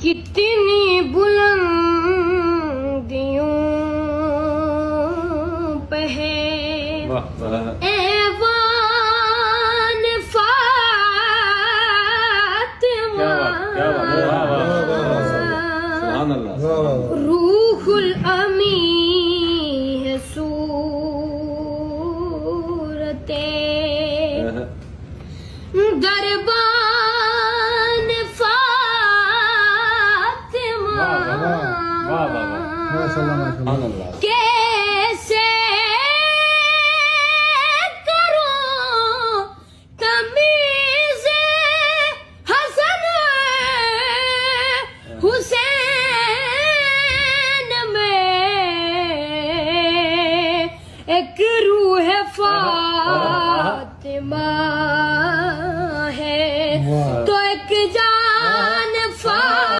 کتنی بلندیوں پہ ہے ایوان فاطمہ، روح الامی ہے صورت دربان فاطمہ کہ